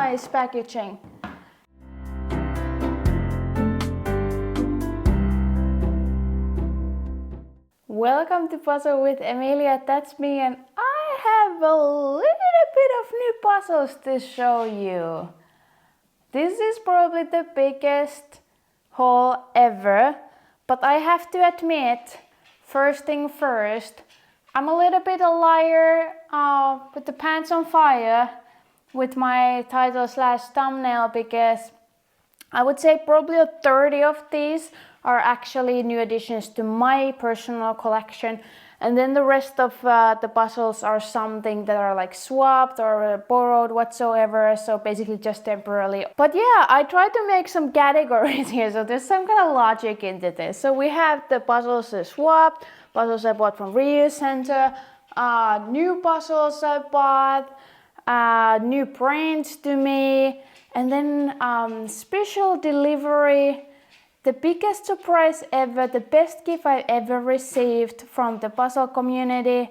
nice packaging. Welcome to Puzzle with Emilia, that's me, and I have a little bit of new puzzles to show you. This is probably the biggest haul ever, but I have to admit, first thing first, I'm a little bit a liar with the pants on fire with my title slash thumbnail, because I would say probably 30 of these are actually new additions to my personal collection, and then the rest of the puzzles are something that are like swapped or borrowed whatsoever, so basically just temporarily. But yeah, I tried to make some categories here, so there's some kind of logic into this. So we have the puzzles swapped, puzzles I bought from reuse center, new puzzles I bought, new prints to me, and then special delivery. The biggest surprise ever, the best gift I ever received from the puzzle community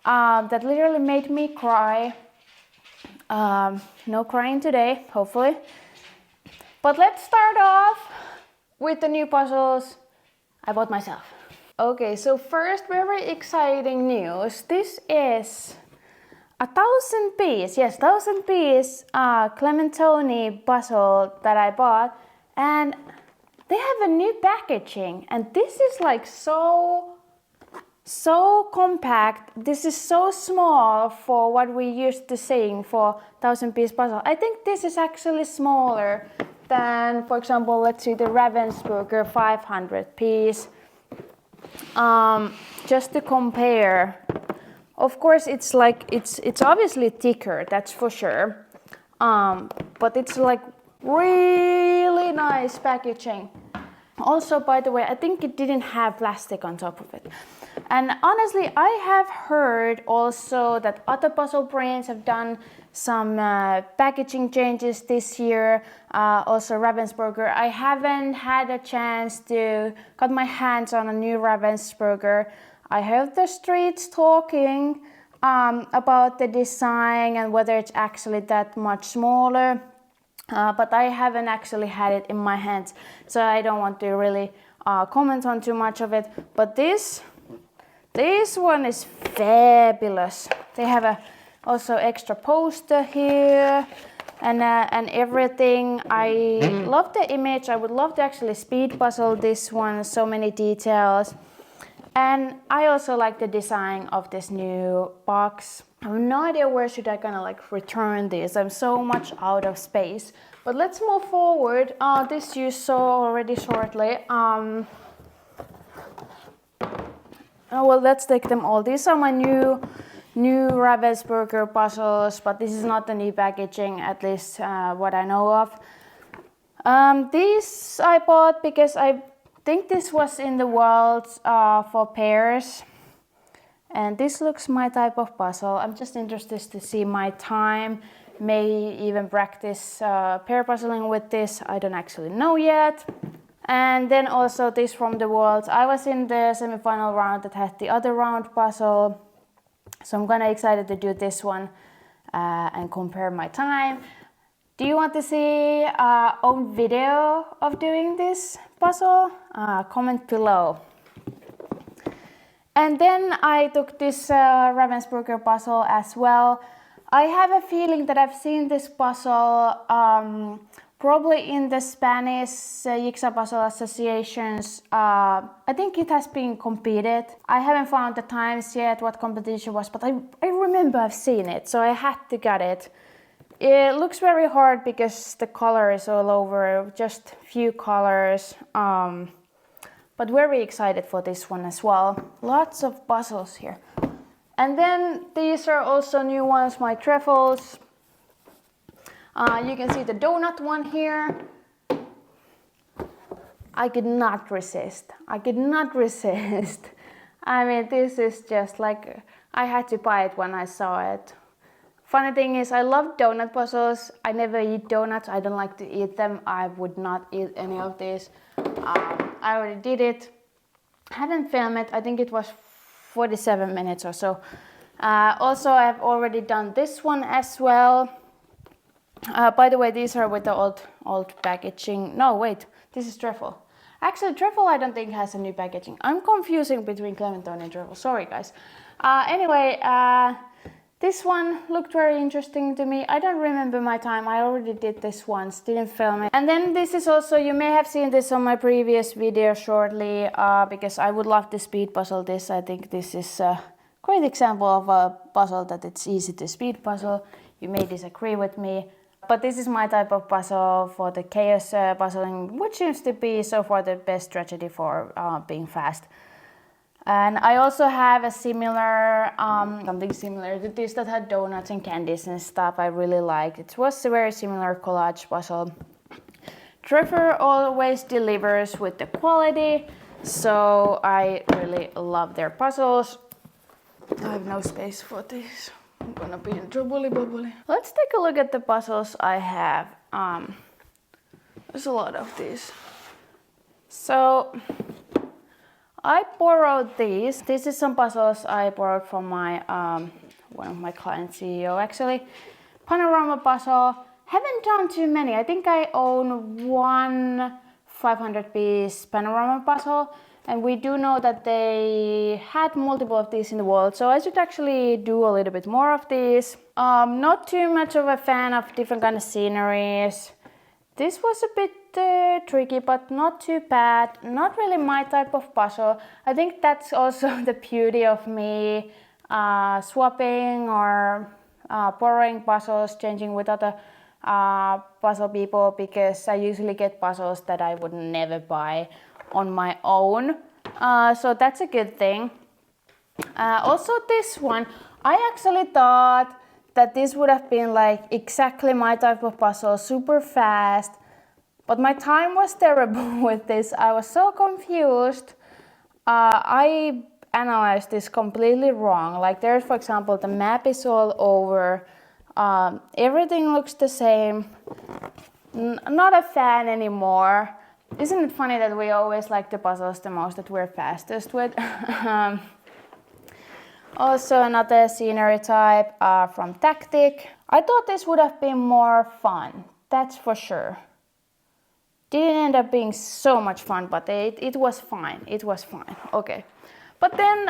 that literally made me cry. No crying today, hopefully. But let's start off with the new puzzles I bought myself. Okay, so first, very exciting news. This is a 1,000 piece, yes, 1,000 piece Clementoni puzzle that I bought, and they have a new packaging, and this is like so compact. This is so small for what we used to seeing for 1,000 piece puzzle. I think this is actually smaller than, for example, let's see, the Ravensburger 500 piece. Just to compare, of course, it's like it's obviously thicker, that's for sure. But it's like really nice packaging. Also, by the way, I think it didn't have plastic on top of it. And honestly, I have heard also that other puzzle brands have done some packaging changes this year. Also Ravensburger. I haven't had a chance to got my hands on a new Ravensburger. I heard the streets talking about the design and whether it's actually that much smaller. But I haven't actually had it in my hands, so I don't want to really comment on too much of it. But this one is fabulous. They have also extra poster here and everything. I love the image. I would love to actually speed puzzle this one. So many details, and I also like the design of this new box. I have no idea where should I gonna like return this. I'm so much out of space. But let's move forward. This you saw already shortly. Oh, well, let's take them all. These are my new Ravensburger puzzles, but this is not the new packaging, at least what I know of. These I bought because I think this was in the world for pairs. And this looks my type of puzzle. I'm just interested to see my time. May even practice pair puzzling with this. I don't actually know yet. And then also this from the world. I was in the semi-final round that had the other round puzzle. So I'm kind of excited to do this one and compare my time. Do you want to see own video of doing this puzzle? Comment below. And then I took this Ravensburger puzzle as well. I have a feeling that I've seen this puzzle probably in the Spanish Jigsaw Puzzle Associations. I think it has been competed. I haven't found the times yet, what competition was, but I remember I've seen it, so I had to get it. It looks very hard because the color is all over, just few colors. But very excited for this one as well. Lots of puzzles here. And then these are also new ones, my Trefls. You can see the donut one here. I could not resist. I could not resist. I mean, this is just like, I had to buy it when I saw it. Funny thing is, I love donut puzzles. I never eat donuts. I don't like to eat them. I would not eat any of these. I already did it. I hadn't filmed it. I think it was 47 minutes or so. Also, I've already done this one as well. By the way, these are with the old packaging. No, wait, this is Trefl. Actually, Trefl I don't think has a new packaging. I'm confusing between Clementoni and Trefl. Sorry, guys. Anyway, this one looked very interesting to me. I don't remember my time. I already did this once, didn't film it. And then this is also, you may have seen this on my previous video shortly, because I would love to speed puzzle this. I think this is a great example of a puzzle that it's easy to speed puzzle. You may disagree with me. But this is my type of puzzle for the chaos puzzling, which seems to be so far the best strategy for being fast. And I also have a similar, something similar to this that had donuts and candies and stuff I really liked. It was a very similar collage puzzle. Trefl always delivers with the quality, so I really love their puzzles. I have no space for this. I'm gonna be in trouble. Let's take a look at the puzzles I have. There's a lot of these. So I borrowed these. This is some puzzles I borrowed from my one of my clients, CEO actually. Panorama puzzle. Haven't done too many. I think I own one 500-piece panorama puzzle. And we do know that they had multiple of these in the world, so I should actually do a little bit more of these. Not too much of a fan of different kind of sceneries. This was a bit tricky, but not too bad. Not really my type of puzzle. I think that's also the beauty of me swapping or borrowing puzzles, changing with other puzzle people, because I usually get puzzles that I would never buy on my own, so that's a good thing. Also this one, I actually thought that this would have been like exactly my type of puzzle, super fast, but my time was terrible with this. I was so confused. I analyzed this completely wrong. Like there's, for example, the map is all over, everything looks the same. Not a fan anymore. Isn't it funny that we always like the puzzles the most that we're fastest with? Also another scenery type from Tactic. I thought this would have been more fun, that's for sure. Didn't end up being so much fun, but it was fine. It was fine. Okay. But then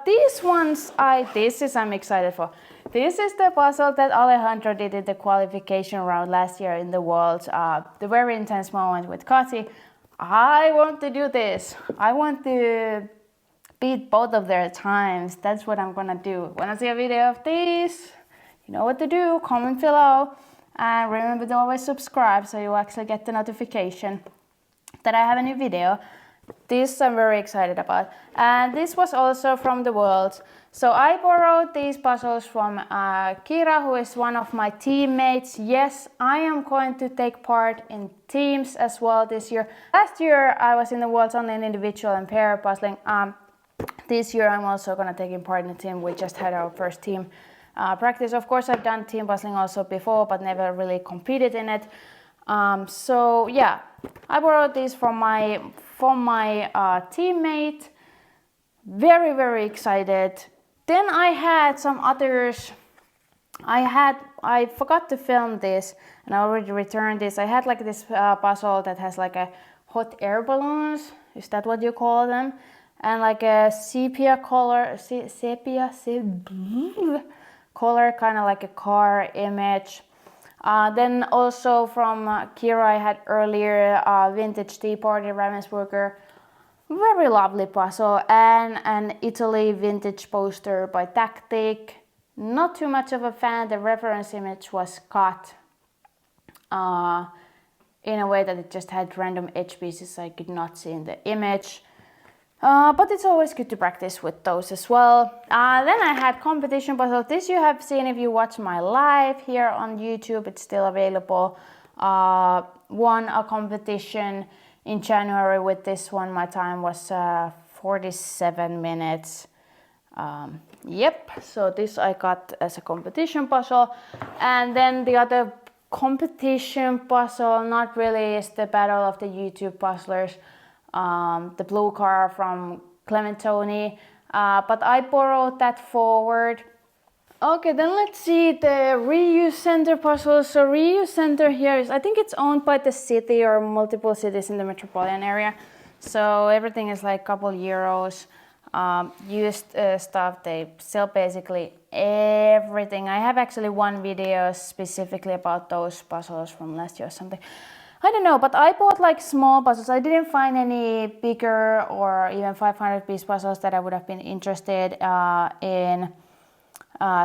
these ones, I'm excited for. This is the puzzle that Alejandro did in the qualification round last year in the Worlds. The very intense moment with Kati. I want to do this. I want to beat both of their times. That's what I'm gonna do. Wanna see a video of this? You know what to do. Comment below. And remember to always subscribe so you actually get the notification that I have a new video. This I'm very excited about. And this was also from the Worlds. So I borrowed these puzzles from Kira, who is one of my teammates. Yes, I am going to take part in teams as well this year. Last year I was in the Worlds only in individual and pair puzzling. This year I'm also going to take part in a team. We just had our first team practice. Of course I've done team puzzling also before, but never really competed in it. So yeah, I borrowed these from my teammate. Very, very excited. Then I had some others. I forgot to film this and I already returned this. I had like this puzzle that has like a hot air balloons. Is that what you call them? And like a sepia color, color, kind of like a car image. Then also from Kira I had earlier vintage tea party Ravensburger. Very lovely puzzle, and an Italy vintage poster by Tactic. Not too much of a fan. The reference image was cut in a way that it just had random edge pieces I could not see in the image. But it's always good to practice with those as well. Then I had competition puzzle. This you have seen if you watch my live here on YouTube. It's still available. Won a competition in January with this one. My time was 47 minutes. Yep, so this I got as a competition puzzle. And then the other competition puzzle, not really, is the Battle of the YouTube Puzzlers. The blue car from Clementoni. But I borrowed that forward. Okay, then let's see the reuse center puzzle. So reuse center here is, I think it's owned by the city or multiple cities in the metropolitan area. So everything is like couple euros. Used stuff, they sell basically everything. I have actually one video specifically about those puzzles from last year or something. I don't know, but I bought like small puzzles. I didn't find any bigger or even 500 piece puzzles that I would have been interested in.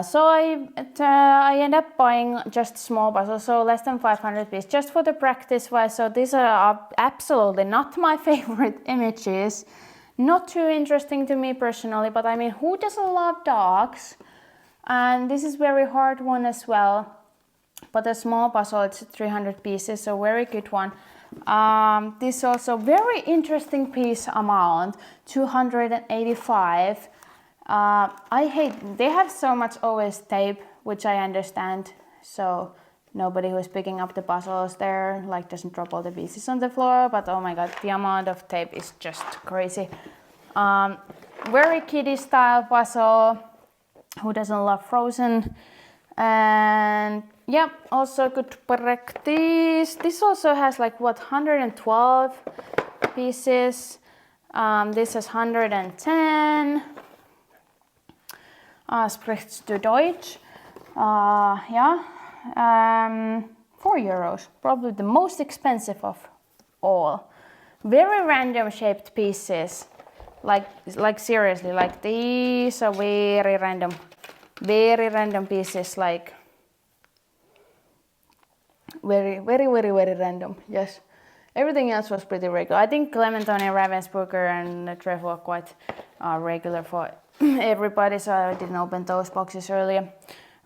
So I end up buying just small puzzles, so less than 500 pieces, just for the practice wise. So these are absolutely not my favorite images. Not too interesting to me personally, but I mean, who doesn't love dogs? And this is very hard one as well. But a small puzzle, it's 300 pieces, so very good one. This also very interesting piece amount, 285. I hate, they have so much always tape, which I understand. So nobody who's picking up the puzzles there like doesn't drop all the pieces on the floor, but oh my god, the amount of tape is just crazy. Very kiddie style puzzle. Who doesn't love Frozen? And yeah, also good practice. This also has like what, 112 pieces. This has 110. Spricht du Deutsch? Yeah. 4 euros, probably the most expensive of all. Very random shaped pieces, like seriously, like these are very random pieces, like very random. Yes, everything else was pretty regular. I think Clementoni, Ravensburger, and Trefl are quite regular for everybody, so I didn't open those boxes earlier.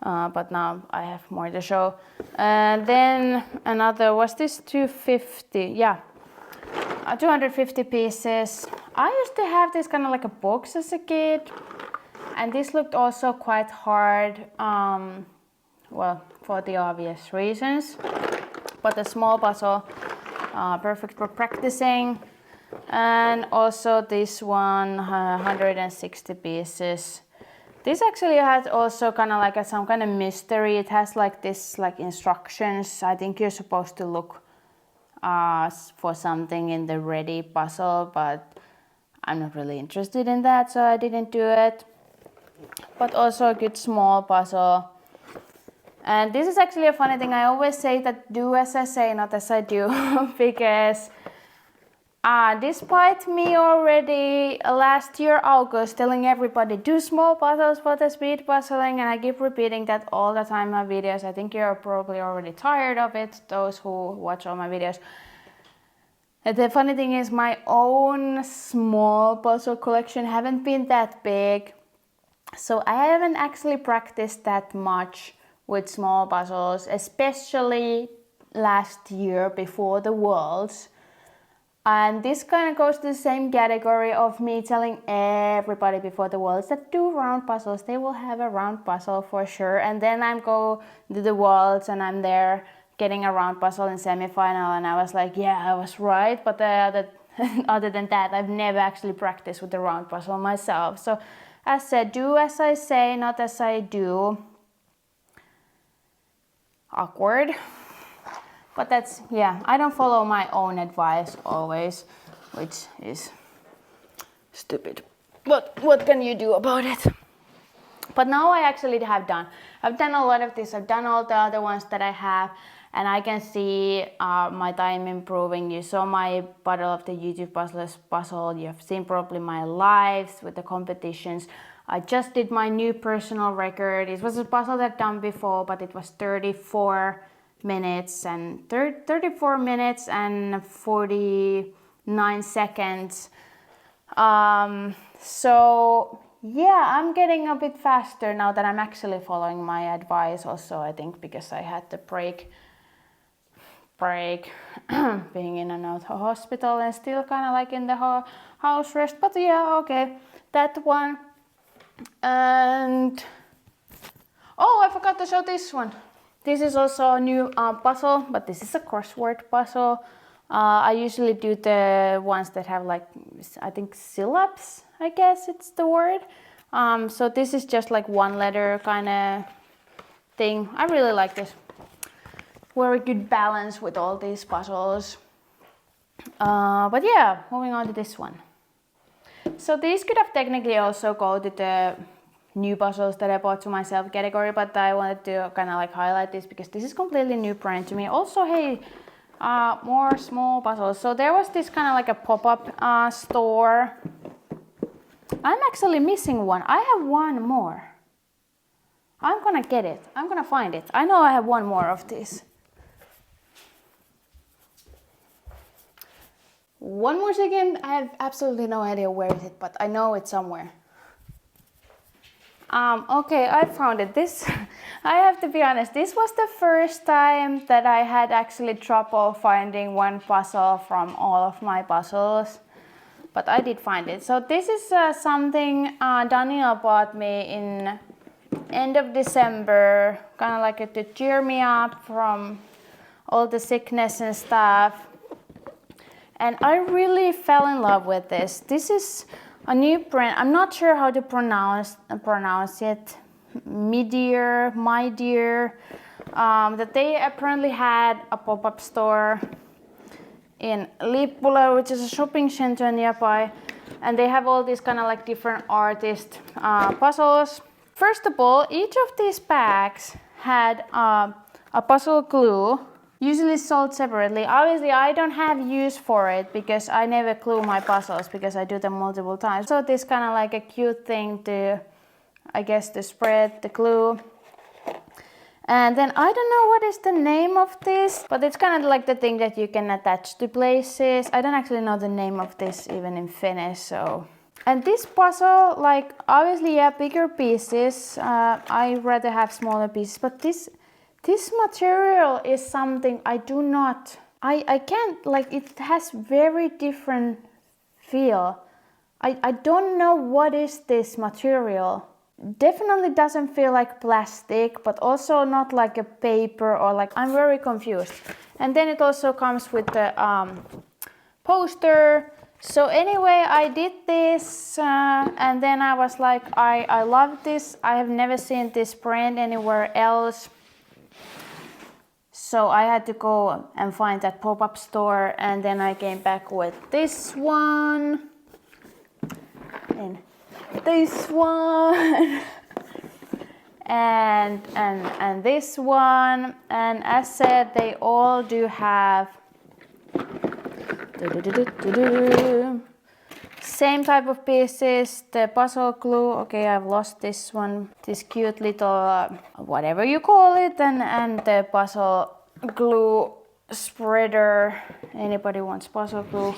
But now I have more to show. And then another, was this 250? Yeah, 250 pieces. I used to have this kind of like a box as a kid, and this looked also quite hard, well, for the obvious reasons. But a small puzzle, perfect for practicing. And also this one, 160 pieces. This actually has also kind of like some kind of mystery. It has like this like instructions. I think you're supposed to look for something in the ready puzzle, but I'm not really interested in that, so I didn't do it. But also a good small puzzle. And this is actually a funny thing. I always say that do as I say, not as I do, because despite me already last year August telling everybody do small puzzles for the speed puzzling, and I keep repeating that all the time in my videos. I think you're probably already tired of it, those who watch all my videos. The funny thing is my own small puzzle collection haven't been that big, so I haven't actually practiced that much with small puzzles, especially last year before the Worlds. And this kind of goes to the same category of me telling everybody before the Worlds that do round puzzles. They will have a round puzzle for sure. And then I go to the Worlds and I'm there getting a round puzzle in semi-final, and I was like, yeah, I was right. But other than that, I've never actually practiced with the round puzzle myself. So as said, do as I say, not as I do. Awkward. But that's, yeah, I don't follow my own advice always, which is stupid. But what can you do about it? But now I actually have done. I've done a lot of this. I've done all the other ones that I have, and I can see my time improving. You saw my Battle of the YouTube Puzzlers puzzle. You have seen probably my lives with the competitions. I just did my new personal record. It was a puzzle that I've done before, but it was 34 minutes and 34 minutes and 49 seconds. So yeah, I'm getting a bit faster now that I'm actually following my advice also, I think, because I had the break being in and out of hospital and still kind of like in the house rest. But yeah, okay, that one. And oh, I forgot to show this one. This is also a new puzzle, but this is a crossword puzzle. I usually do the ones that have like, I think syllabus, I guess it's the word. So this is just like one letter kind of thing. I really like this. Very good balance with all these puzzles. But yeah, moving on to this one. So these could have technically also go to the new puzzles that I bought to myself category, but I wanted to kind of like highlight this because this is completely new brand to me. Also, hey, more small puzzles. So there was this kind of like a pop-up store. I'm actually missing one. I have one more. I'm gonna get it. I'm gonna find it. I know I have one more of these. One more second. I have absolutely no idea where is it, but I know it's somewhere. Okay, I found it. This, I have to be honest, this was the first time that I had actually trouble finding one puzzle from all of my puzzles. But I did find it. So this is something Daniel bought me in end of December, kind of like to cheer me up from all the sickness and stuff. And I really fell in love with this. This is a new brand. I'm not sure how to pronounce it. My dear. That they apparently had a pop-up store in Lippula, which is a shopping center nearby, and they have all these kind of like different artist puzzles. First of all, each of these bags had a puzzle glue, usually sold separately. Obviously, I don't have use for it because I never glue my puzzles because I do them multiple times. So this kind of like a cute thing to, I guess, to spread the glue. And then I don't know what is the name of this, but it's kind of like the thing that you can attach to places. I don't actually know the name of this even in Finnish, so. And this puzzle, like obviously, yeah, bigger pieces. I rather have smaller pieces, but this material is something I do not. I can't, like, it has very different feel. I don't know what is this material. Definitely doesn't feel like plastic, but also not like a paper or like, I'm very confused. And then it also comes with the poster. So anyway, I did this and then I was like, I love this. I have never seen this brand anywhere else. So I had to go and find that pop-up store, and then I came back with this one. And this one and this one, and as said, they all do have same type of pieces. The puzzle glue, okay, I've lost this one, this cute little whatever you call it, and the puzzle glue spreader. Anybody wants puzzle glue,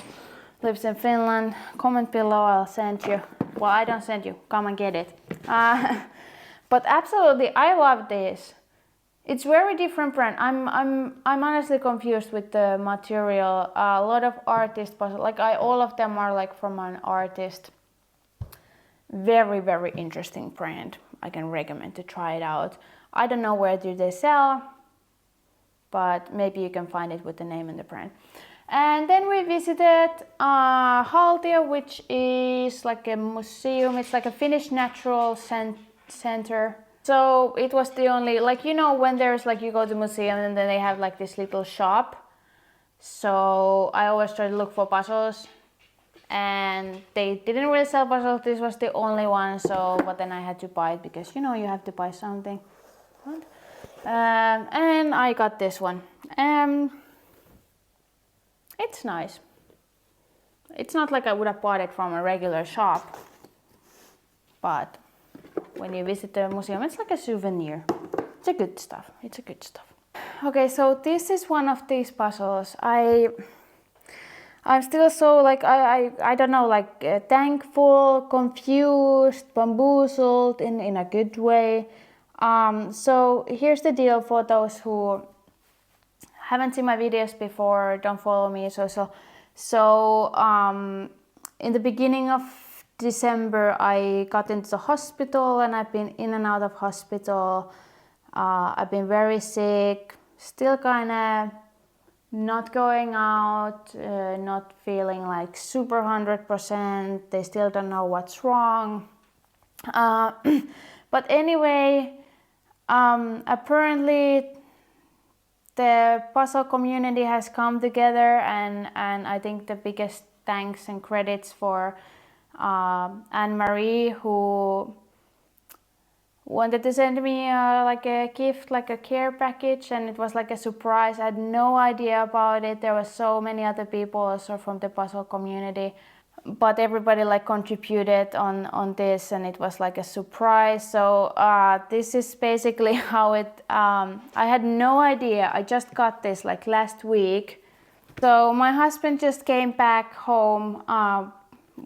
lives in Finland, comment below, I'll send you. Well, I don't send you, come and get it. But absolutely, I love this. It's very different brand. I'm honestly confused with the material. A lot of artist puzzle, like all of them are like from an artist. Very, very interesting brand. I can recommend to try it out. I don't know where do they sell, but maybe you can find it with the name and the brand. And then we visited Haltia, which is like a museum. It's like a Finnish natural center. So it was the only, like, you know, when there's like, you go to museum and then they have like this little shop. So I always try to look for puzzles, and they didn't really sell puzzles. This was the only one. So, but then I had to buy it because, you know, you have to buy something. And I got this one. It's nice. It's not like I would have bought it from a regular shop, but when you visit the museum, it's like a souvenir. It's a good stuff. It's a good stuff. Okay, so this is one of these puzzles. I'm still so like, I don't know, like thankful, confused, bamboozled in a good way. So here's the deal for those who haven't seen my videos before, don't follow me, so in the beginning of December I got into the hospital, and I've been in and out of hospital. I've been very sick, still kinda not going out, not feeling like super 100%. They still don't know what's wrong. Uh, but anyway, apparently the puzzle community has come together, and I think the biggest thanks and credits for Anne-Marie, who wanted to send me like a gift, like a care package, and it was like a surprise. I had no idea about it. There were so many other people also from the puzzle community, but everybody like contributed on this, and it was like a surprise. So this is basically how it. I had no idea. I just got this like last week. So my husband just came back home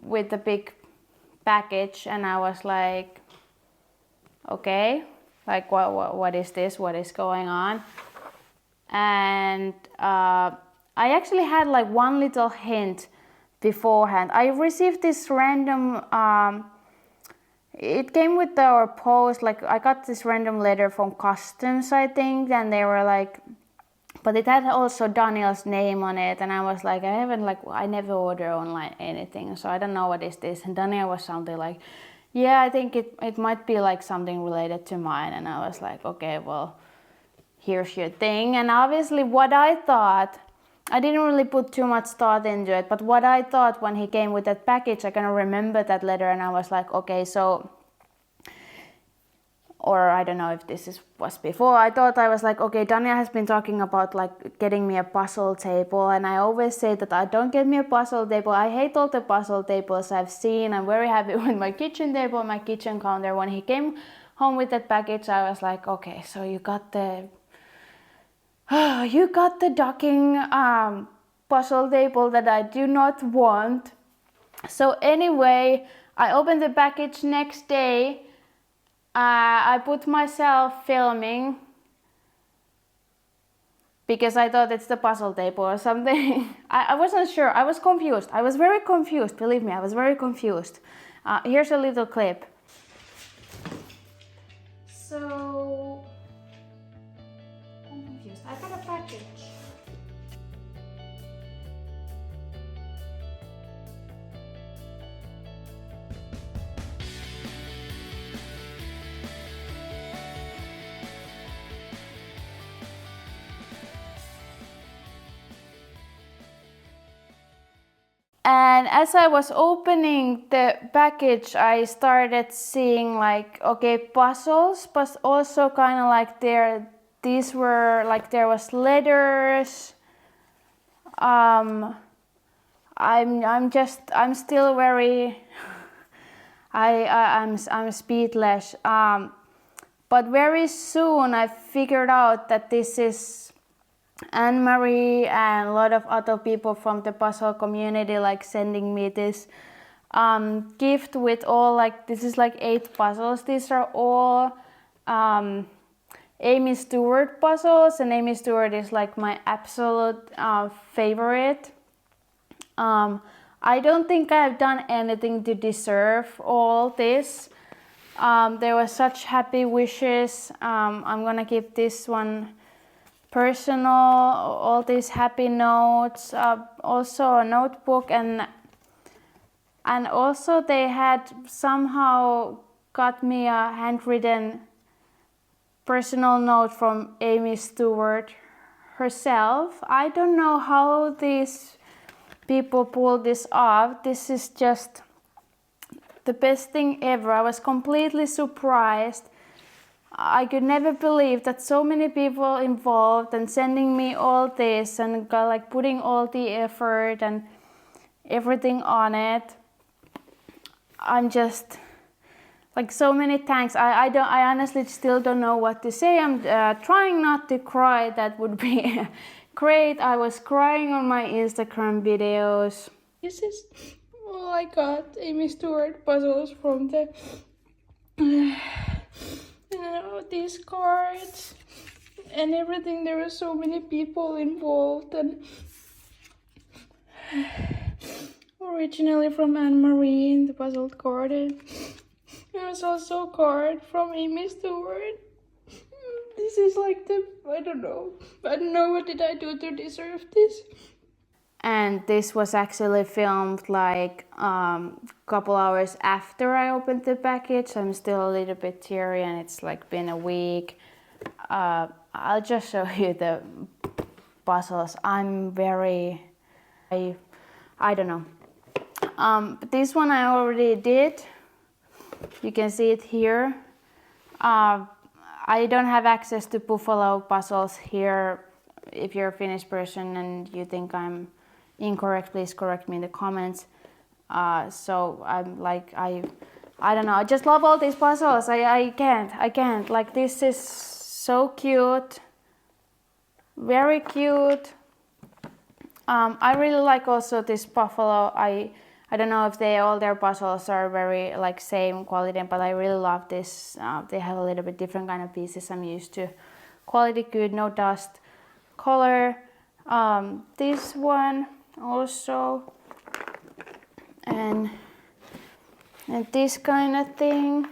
with the big package, and I was like, okay, like what is this? What is going on? And I actually had like one little hint beforehand. I received this random, it came with our post, like I got this random letter from customs, I think, and they were like, but it had also Daniel's name on it, and I was like, I never order online anything, so I don't know what is this. And Daniel was something like, yeah, I think it might be like something related to mine. And I was like, okay, well, here's your thing. And obviously what I thought, I didn't really put too much thought into it, but what I thought when he came with that package, I kind of remember that letter, and I was like, okay, so, or I don't know if this was before, I thought I was like, okay, Dania has been talking about like getting me a puzzle table, and I always say that I don't get me a puzzle table. I hate all the puzzle tables I've seen. I'm very happy with my kitchen table, my kitchen counter. When he came home with that package, I was like, okay, so you got the docking puzzle table that I do not want. So anyway, I opened the package next day. I put myself filming because I thought it's the puzzle table or something. I wasn't sure. I was confused. I was very confused. Believe me, I was very confused. Here's a little clip. So, I'm confused. I got a package. And as I was opening the package, I started seeing like, okay, puzzles, but also kind of like these were like, there was letters. I'm still very, I'm speechless. But very soon I figured out that this is Anne-Marie and a lot of other people from the puzzle community like sending me this gift with all like, this is like 8 puzzles. These are all Amy Stewart puzzles, and Amy Stewart is like my absolute favorite. I don't think I've done anything to deserve all this. There were such happy wishes. I'm gonna keep this one personal, all these happy notes, also a notebook, and also they had somehow got me a handwritten personal note from Amy Stewart herself. I don't know how these people pulled this off. This is just the best thing ever. I was completely surprised. I could never believe that so many people involved and sending me all this and like putting all the effort and everything on it. I'm just like, so many thanks. I honestly still don't know what to say. I'm trying not to cry. That would be great. I was crying on my Instagram videos. This is all I got. Amy Stewart puzzles from the these cards and everything. There were so many people involved, and originally from Anne-Marie in the puzzled card, and there was also a card from Amy Stewart. This is like the, I don't know what did I do to deserve this. And this was actually filmed like couple hours after I opened the package. I'm still a little bit teary and it's like been a week. I'll just show you the puzzles. I'm very, I don't know. But this one I already did. You can see it here. I don't have access to Buffalo puzzles here. If you're a Finnish person and you think I'm incorrect, please correct me in the comments. So I'm like, I don't know, I just love all these puzzles. I can't. Like, this is so cute. Very cute. I really like also this buffalo. I don't know if all their puzzles are very like same quality, but I really love this. They have a little bit different kind of pieces I'm used to. Quality good, no dust. Color. This one also. And this kind of thing.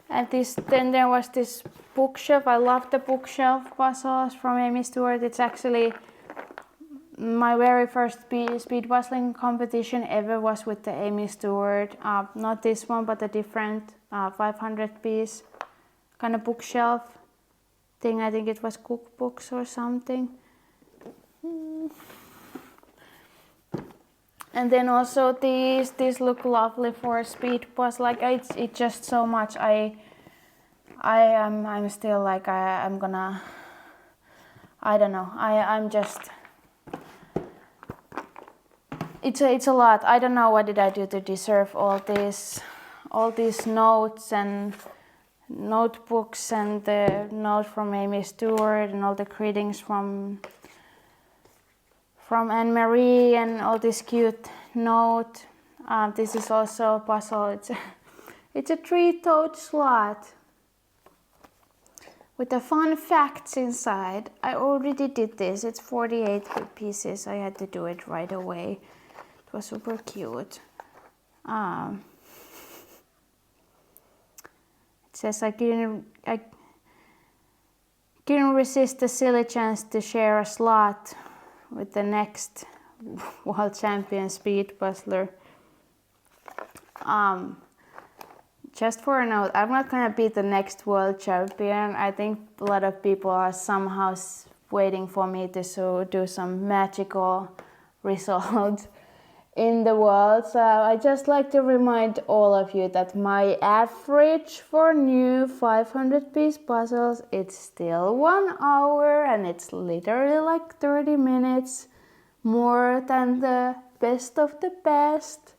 And then there was this bookshelf. I love the bookshelf puzzles from Amy Stewart. It's actually my very first speed puzzling competition ever was with the Amy Stewart. Not this one, but a different 500 piece kind of bookshelf thing. I think it was cookbooks or something. And then also these look lovely for a speed puzzle. Like it's just so much. I'm still like I'm gonna. I don't know. I'm just. It's a lot. I don't know what did I do to deserve all these notes and notebooks and the note from Amy Stewart and all the greetings from Anne-Marie and all this cute note. This is also a puzzle. It's a 3-toed slot with the fun facts inside. I already did this. It's 48 pieces. I had to do it right away. It was super cute. It says I couldn't resist the silly chance to share a slot with the next world champion speed puzzler. Just for a note, I'm not gonna be the next world champion. I think a lot of people are somehow waiting for me to do some magical result in the world. So I just like to remind all of you that my average for new 500 piece puzzles, it's still 1 hour and it's literally like 30 minutes more than the best of the best.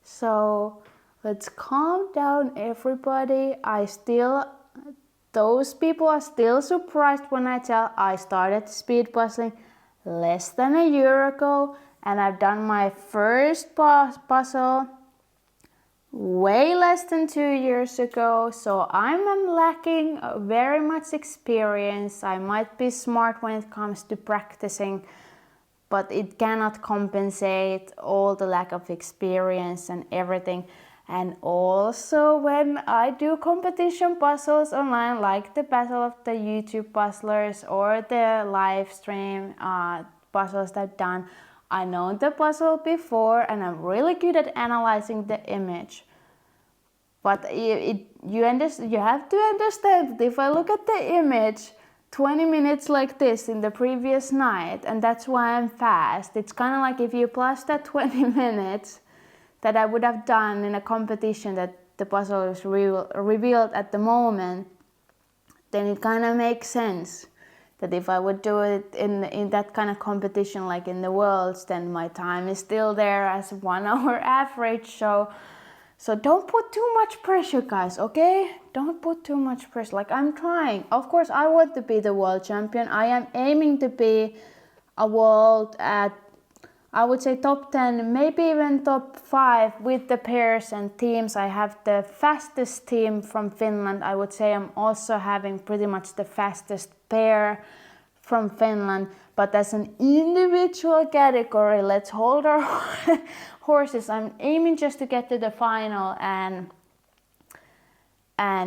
So let's calm down, everybody. Those people are still surprised when I tell I started speed puzzling less than a year ago. And I've done my first puzzle way less than 2 years ago. So I'm lacking very much experience. I might be smart when it comes to practicing, but it cannot compensate all the lack of experience and everything. And also when I do competition puzzles online, like the Battle of the YouTube Puzzlers or the live stream puzzles that I've done, I know the puzzle before and I'm really good at analyzing the image. But you have to understand that if I look at the image 20 minutes like this in the previous night, and that's why I'm fast, it's kind of like if you plus that 20 minutes that I would have done in a competition that the puzzle is revealed at the moment, then it kind of makes sense. That if I would do it in that kind of competition like in the Worlds, then my time is still there as 1 hour average. So don't put too much pressure, guys, okay? Don't put too much pressure. Like, I'm trying. Of course, I want to be the world champion. I am aiming to be a world at, I would say, top 10, maybe even top 5 with the pairs and teams. I have the fastest team from Finland. I would say I'm also having pretty much the fastest pair from Finland. But as an individual category, let's hold our horses. I'm aiming just to get to the final and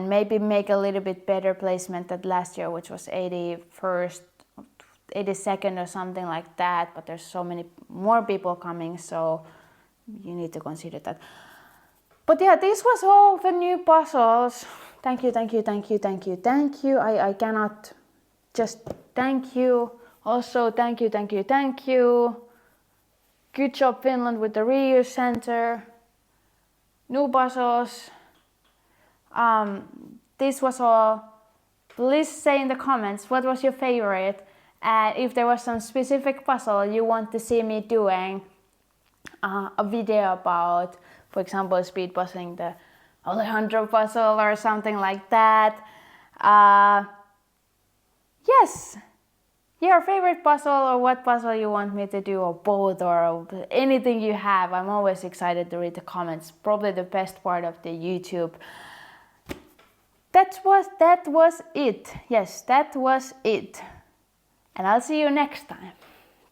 maybe make a little bit better placement than last year, which was 81st, 82nd or something like that, but there's so many more people coming, so you need to consider that. But yeah, this was all the new puzzles. Thank you, thank you, thank you, thank you, thank you. I cannot just thank you. Also, thank you, thank you, thank you. Good job, Finland, with the reuse center. New puzzles. This was all. Please say in the comments what was your favorite, and if there was some specific puzzle you want to see me doing a video about, for example, speed puzzling the Alejandro puzzle or something like that. Yes, your favorite puzzle or what puzzle you want me to do, or both, or anything you have. I'm always excited to read the comments. Probably the best part of the YouTube. That was it. Yes, that was it. And I'll see you next time.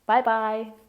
Bye bye.